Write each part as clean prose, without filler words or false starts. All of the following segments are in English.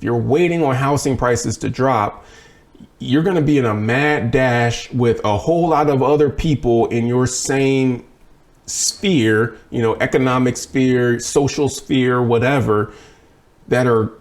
if you're waiting on housing prices to drop, you're going to be in a mad dash with a whole lot of other people in your same sphere, economic sphere, social sphere, whatever, that are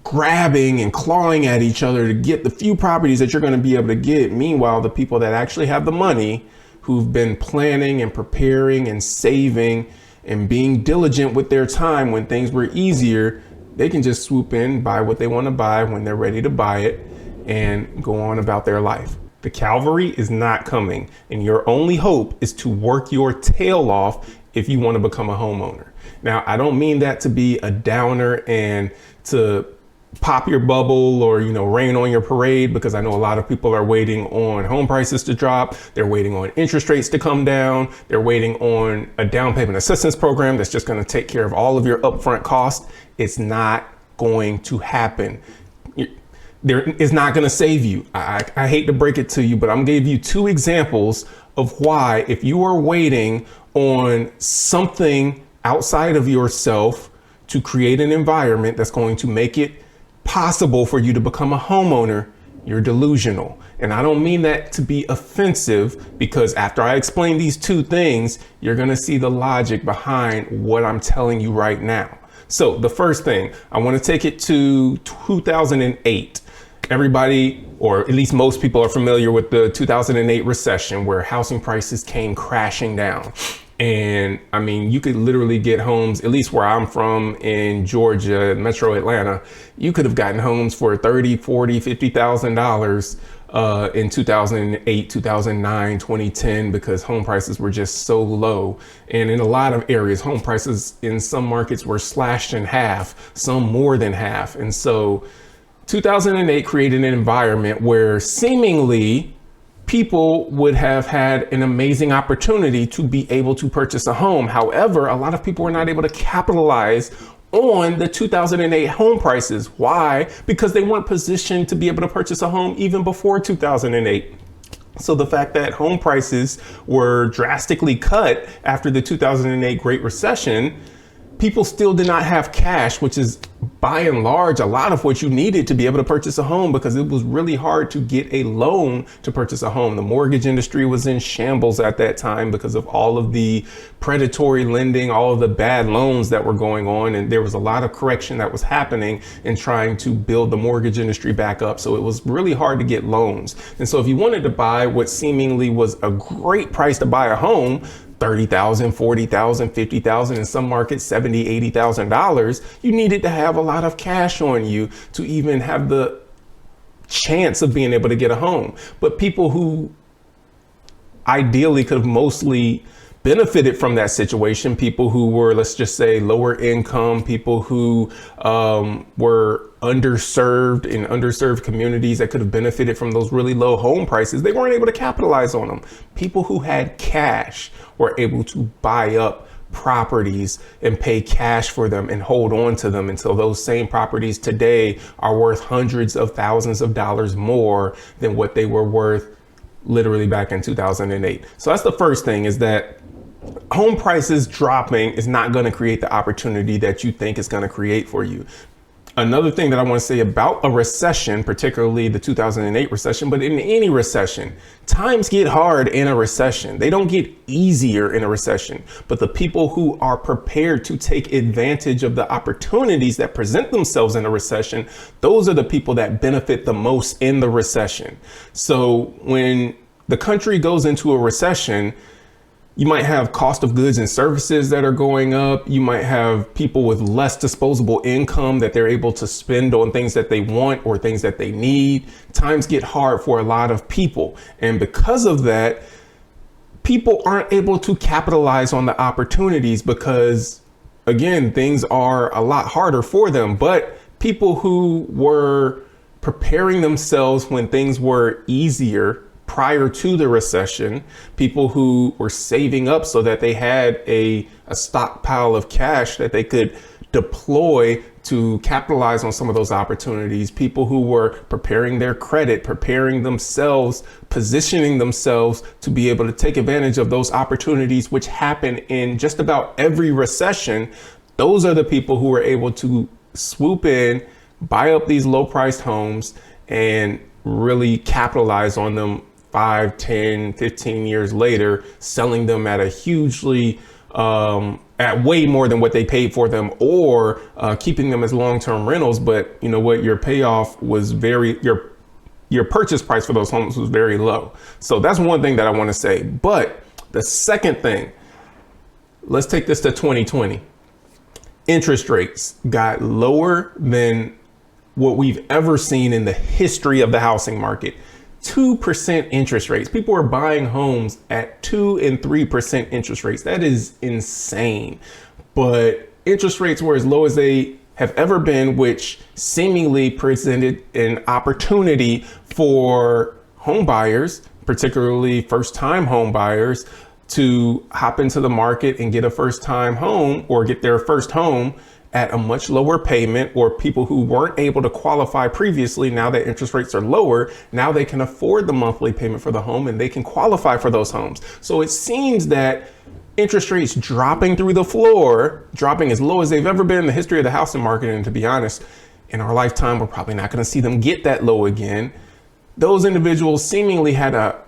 grabbing and clawing at each other to get the few properties that you're going to be able to get. Meanwhile, the people that actually have the money, who've been planning and preparing and saving and being diligent with their time when things were easier, they can just swoop in, buy what they want to buy when they're ready to buy it, and go on about their life. The cavalry is not coming, and your only hope is to work your tail off if you want to become a homeowner. Now, I don't mean that to be a downer and to pop your bubble or, rain on your parade, because I know a lot of people are waiting on home prices to drop. They're waiting on interest rates to come down. They're waiting on a down payment assistance program that's just going to take care of all of your upfront costs. It's not going to happen. It's not going to save you. I hate to break it to you, but I'm going to give you two examples of why, if you are waiting on something outside of yourself to create an environment that's going to make it possible for you to become a homeowner, you're delusional. And I don't mean that to be offensive, because after I explain these two things, you're going to see the logic behind what I'm telling you right now. So the first thing, I want to take it to 2008. Everybody, or at least most people, are familiar with the 2008 recession, where housing prices came crashing down. And I mean, you could literally get homes, at least where I'm from in Georgia, Metro Atlanta, you could have gotten homes for $30,000, $40,000, $50,000 in 2008, 2009, 2010, because home prices were just so low. And in a lot of areas, home prices in some markets were slashed in half, some more than half. And so 2008 created an environment where seemingly people would have had an amazing opportunity to be able to purchase a home. However, a lot of people were not able to capitalize on the 2008 home prices. Why? Because they weren't positioned to be able to purchase a home even before 2008. So the fact that home prices were drastically cut after the 2008 Great Recession, people still did not have cash, which is by and large a lot of what you needed to be able to purchase a home, because it was really hard to get a loan to purchase a home. The mortgage industry was in shambles at that time because of all of the predatory lending, all of the bad loans that were going on. And there was a lot of correction that was happening in trying to build the mortgage industry back up. So it was really hard to get loans. And so if you wanted to buy what seemingly was a great price to buy a home, $30,000, $40,000, $50,000, in some markets, $70,000, $80,000, you needed to have a lot of cash on you to even have the chance of being able to get a home. But people who ideally could have mostly benefited from that situation, people who were, let's just say, lower income, people who were underserved in underserved communities that could have benefited from those really low home prices, they weren't able to capitalize on them. People who had cash were able to buy up properties and pay cash for them and hold on to them until those same properties today are worth hundreds of thousands of dollars more than what they were worth literally back in 2008. So that's the first thing, is that home prices dropping is not going to create the opportunity that you think it's going to create for you. Another thing that I want to say about a recession, particularly the 2008 recession, but in any recession, times get hard in a recession. They don't get easier in a recession, but the people who are prepared to take advantage of the opportunities that present themselves in a recession, those are the people that benefit the most in the recession. So when the country goes into a recession, you might have cost of goods and services that are going up. You might have people with less disposable income that they're able to spend on things that they want or things that they need. Times get hard for a lot of people. And because of that, people aren't able to capitalize on the opportunities because, again, things are a lot harder for them. But people who were preparing themselves when things were easier prior to the recession, people who were saving up so that they had a stockpile of cash that they could deploy to capitalize on some of those opportunities, people who were preparing their credit, preparing themselves, positioning themselves to be able to take advantage of those opportunities, which happen in just about every recession. Those are the people who were able to swoop in, buy up these low priced homes and really capitalize on them 5, 10, 15 years later, selling them at a hugely, at way more than what they paid for them, or keeping them as long-term rentals. But you know what, your payoff was your purchase price for those homes was very low. So that's one thing that I want to say. But the second thing, let's take this to 2020. Interest rates got lower than what we've ever seen in the history of the housing market. 2% interest rates. People are buying homes at 2 and 3% interest rates. That is insane. But interest rates were as low as they have ever been, which seemingly presented an opportunity for home buyers, particularly first-time home buyers, to hop into the market and get a first-time home or get their first home at a much lower payment, or people who weren't able to qualify previously. Now that interest rates are lower, now they can afford the monthly payment for the home and they can qualify for those homes. So it seems that interest rates dropping through the floor, dropping as low as they've ever been in the history of the housing market. And to be honest, in our lifetime, we're probably not going to see them get that low again. Those individuals seemingly had a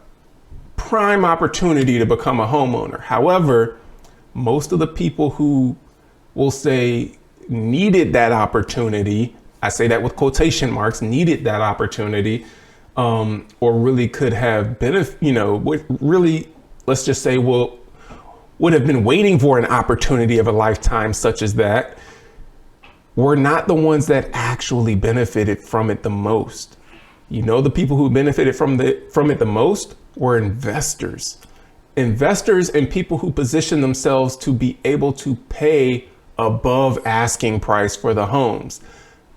prime opportunity to become a homeowner. However, most of the people who will say needed that opportunity, I say that with quotation marks, needed that opportunity, or really could have really, let's just say, would have been waiting for an opportunity of a lifetime such as that, were not the ones that actually benefited from it the most. You know, the people who benefited from it the most were investors. Investors and people who position themselves to be able to pay above asking price for the homes.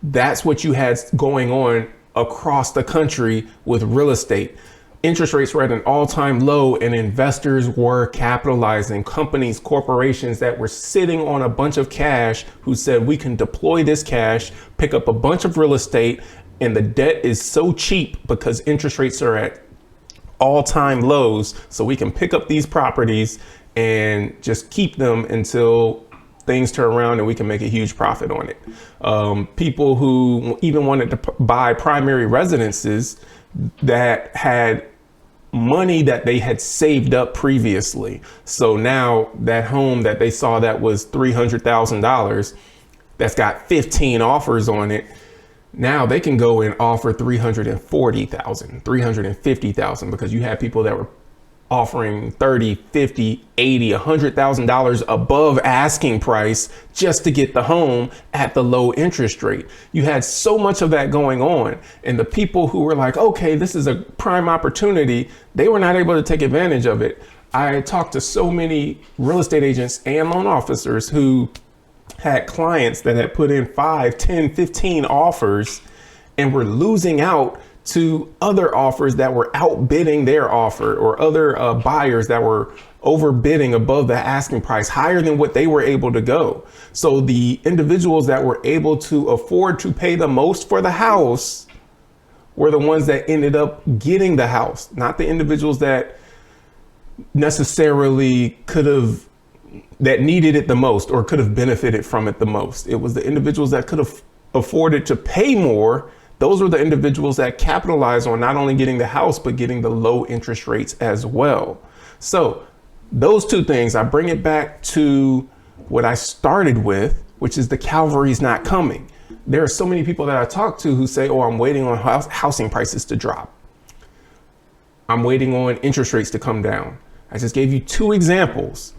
That's what you had going on across the country with real estate. Interest rates were at an all-time low and investors were capitalizing. Companies, corporations that were sitting on a bunch of cash who said, we can deploy this cash, pick up a bunch of real estate, and the debt is so cheap because interest rates are at all-time lows. So we can pick up these properties and just keep them until things turn around and we can make a huge profit on it. People who even wanted to buy primary residences that had money that they had saved up previously. So now that home that they saw that was $300,000, that's got 15 offers on it, now they can go and offer $340,000, $350,000, because you had people that were offering $30,000, $50,000, $80,000, $100,000 above asking price just to get the home at the low interest rate. You had so much of that going on, and the people who were like, okay, this is a prime opportunity, they were not able to take advantage of it. I talked to so many real estate agents and loan officers who had clients that had put in 5, 10, 15 offers and were losing out to other offers that were outbidding their offer, or other buyers that were overbidding above the asking price, higher than what they were able to go. So the individuals that were able to afford to pay the most for the house were the ones that ended up getting the house, not the individuals that necessarily that needed it the most or could have benefited from it the most. It was the individuals that could have afforded to pay more. Those were the individuals that capitalized on not only getting the house, but getting the low interest rates as well. So those two things, I bring it back to what I started with, which is the cavalry's not coming. There are so many people that I talk to who say, oh, I'm waiting on housing prices to drop. I'm waiting on interest rates to come down. I just gave you two examples.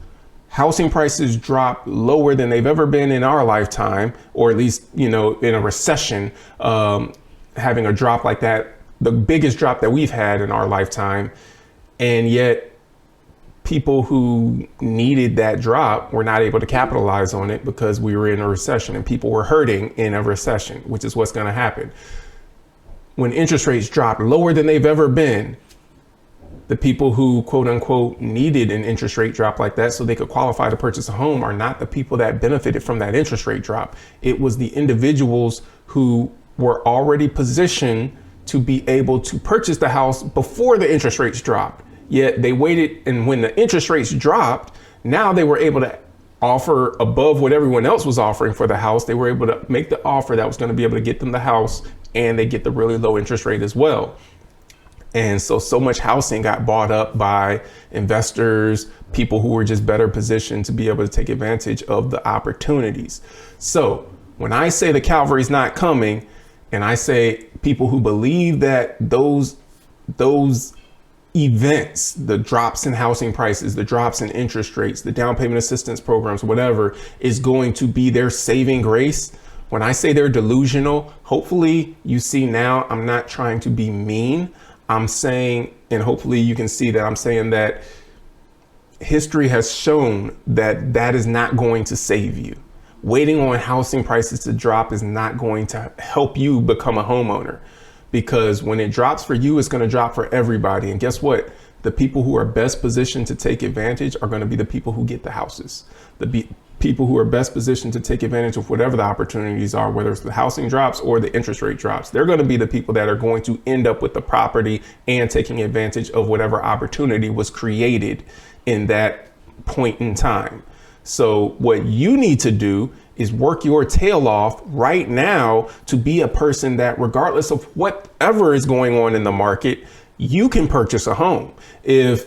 Housing prices dropped lower than they've ever been in our lifetime, or at least, in a recession, having a drop like that, the biggest drop that we've had in our lifetime. And yet people who needed that drop were not able to capitalize on it because we were in a recession and people were hurting in a recession, which is what's going to happen. When interest rates drop lower than they've ever been, the people who, quote unquote, needed an interest rate drop like that so they could qualify to purchase a home are not the people that benefited from that interest rate drop. It was the individuals who were already positioned to be able to purchase the house before the interest rates dropped. Yet they waited, and when the interest rates dropped, now they were able to offer above what everyone else was offering for the house. They were able to make the offer that was going to be able to get them the house, and they get the really low interest rate as well. And so much housing got bought up by investors, people who were just better positioned to be able to take advantage of the opportunities. So when I say the cavalry's not coming, and I say people who believe that those events, the drops in housing prices, the drops in interest rates, the down payment assistance programs, whatever, is going to be their saving grace. When I say they're delusional, hopefully you see now I'm not trying to be mean. I'm saying, and hopefully you can see that I'm saying that history has shown that that is not going to save you. Waiting on housing prices to drop is not going to help you become a homeowner. Because when it drops for you, it's going to drop for everybody. And guess what? The people who are best positioned to take advantage are going to be the people who get the houses. People who are best positioned to take advantage of whatever the opportunities are, whether it's the housing drops or the interest rate drops. They're going to be the people that are going to end up with the property and taking advantage of whatever opportunity was created in that point in time. So what you need to do is work your tail off right now to be a person that, regardless of whatever is going on in the market, you can purchase a home. If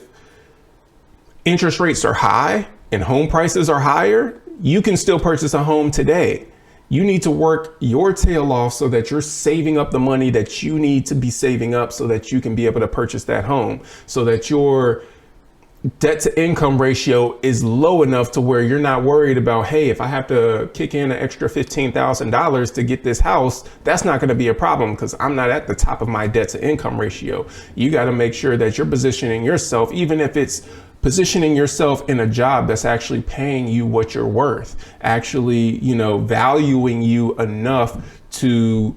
interest rates are high and home prices are higher, you can still purchase a home today. You need to work your tail off so that you're saving up the money that you need to be saving up so that you can be able to purchase that home, so that your debt to income ratio is low enough to where you're not worried about, hey, if I have to kick in an extra $15,000 to get this house, that's not going to be a problem because I'm not at the top of my debt to income ratio. You got to make sure that you're positioning yourself, even if it's positioning yourself in a job that's actually paying you what you're worth, actually, valuing you enough to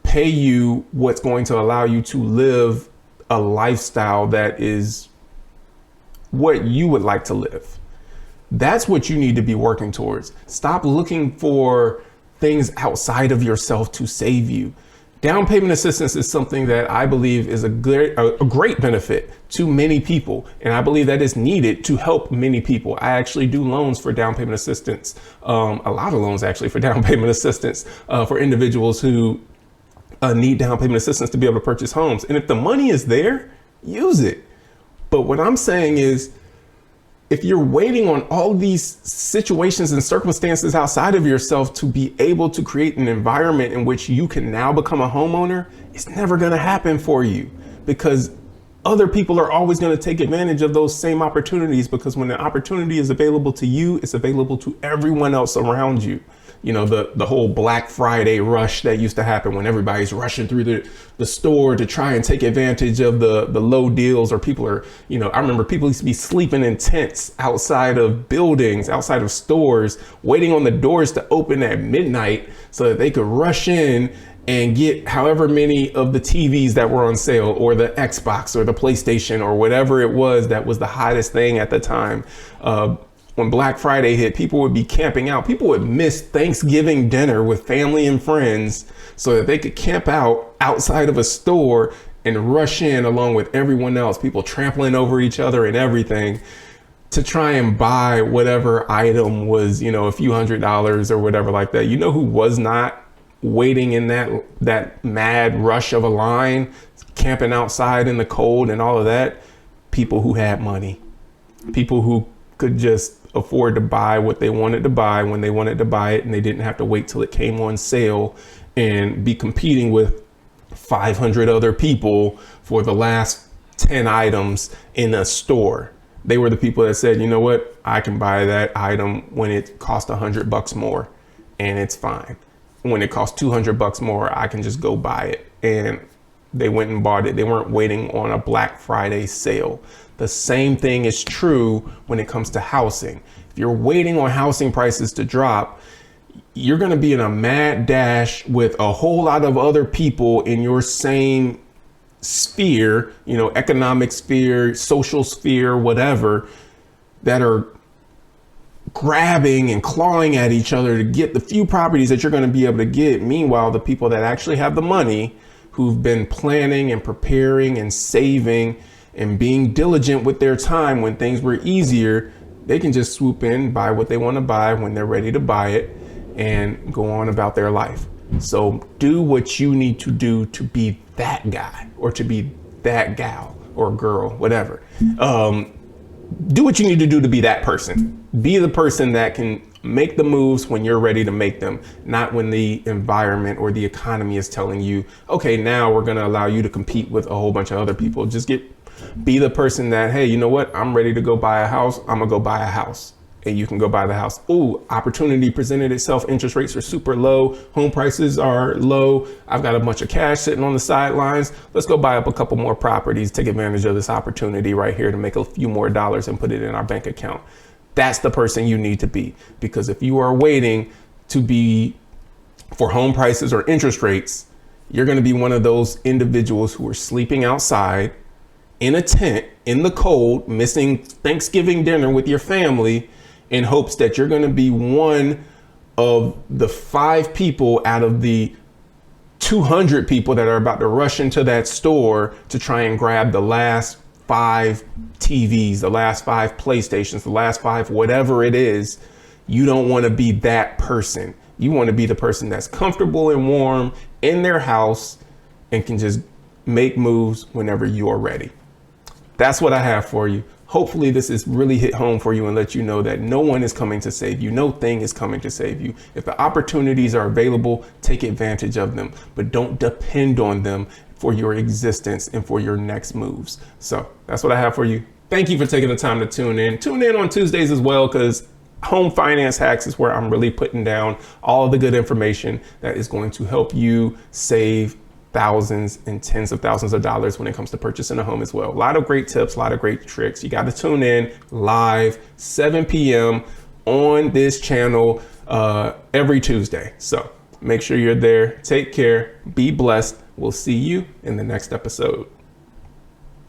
pay you what's going to allow you to live a lifestyle that is what you would like to live. That's what you need to be working towards. Stop looking for things outside of yourself to save you. Down payment assistance is something that I believe is a great benefit to many people. And I believe that is needed to help many people. I actually do loans for down payment assistance, a lot of loans actually for down payment assistance for individuals who need down payment assistance to be able to purchase homes. And if the money is there, use it. But what I'm saying is, if you're waiting on all these situations and circumstances outside of yourself to be able to create an environment in which you can now become a homeowner, it's never going to happen for you, because other people are always going to take advantage of those same opportunities, because when the opportunity is available to you, it's available to everyone else around you. The whole Black Friday rush that used to happen when everybody's rushing through the store to try and take advantage of the low deals, or people are, I remember people used to be sleeping in tents outside of buildings, outside of stores, waiting on the doors to open at midnight so that they could rush in and get however many of the TVs that were on sale, or the Xbox or the PlayStation or whatever it was that was the hottest thing at the time. When Black Friday hit, people would be camping out. People would miss Thanksgiving dinner with family and friends so that they could camp out outside of a store and rush in along with everyone else, people trampling over each other and everything, to try and buy whatever item was, a few $100s or whatever like that. You know who was not waiting in that mad rush of a line, camping outside in the cold and all of that? People who had money, people who could just afford to buy what they wanted to buy when they wanted to buy it, and they didn't have to wait till it came on sale and be competing with 500 other people for the last 10 items in a store. They were the people that said, you know what, I can buy that item when it costs $100 more and it's fine. When it costs $200 more, I can just go buy it. And they went and bought it. They weren't waiting on a Black Friday sale. The same thing is true when it comes to housing. If you're waiting on housing prices to drop, you're going to be in a mad dash with a whole lot of other people in your same sphere, economic sphere, social sphere, whatever, that are grabbing and clawing at each other to get the few properties that you're going to be able to get. Meanwhile, the people that actually have the money, who've been planning and preparing and saving and being diligent with their time when things were easier, they can just swoop in, buy what they want to buy when they're ready to buy it, and go on about their life. So do what you need to do to be that guy, or to be that gal or girl, whatever. Do what you need to do to be that person. Be the person that can make the moves when you're ready to make them, not when the environment or the economy is telling you, okay, now we're going to allow you to compete with a whole bunch of other people. Be the person that, hey, you know what? I'm ready to go buy a house. I'm gonna go buy a house, and you can go buy the house. Ooh, opportunity presented itself. Interest rates are super low. Home prices are low. I've got a bunch of cash sitting on the sidelines. Let's go buy up a couple more properties, take advantage of this opportunity right here to make a few more dollars and put it in our bank account. That's the person you need to be, because if you are waiting to be for home prices or interest rates, you're going to be one of those individuals who are sleeping outside in a tent in the cold, missing Thanksgiving dinner with your family in hopes that you're going to be one of the 5 people out of the 200 people that are about to rush into that store to try and grab the last 5 TVs, the last 5 PlayStations, the last 5, whatever it is. You don't want to be that person. You want to be the person that's comfortable and warm in their house and can just make moves whenever you are ready. That's what I have for you. Hopefully this has really hit home for you and let you know that no one is coming to save you. No thing is coming to save you. If the opportunities are available, take advantage of them, but don't depend on them for your existence and for your next moves. So that's what I have for you. Thank you for taking the time to tune in. Tune in on Tuesdays as well, because Home Finance Hacks is where I'm really putting down all of the good information that is going to help you save thousands and tens of thousands of dollars when it comes to purchasing a home as well. A lot of great tips, a lot of great tricks. You got to tune in live 7 p.m. on this channel every Tuesday. So make sure you're there. Take care. Be blessed. We'll see you in the next episode.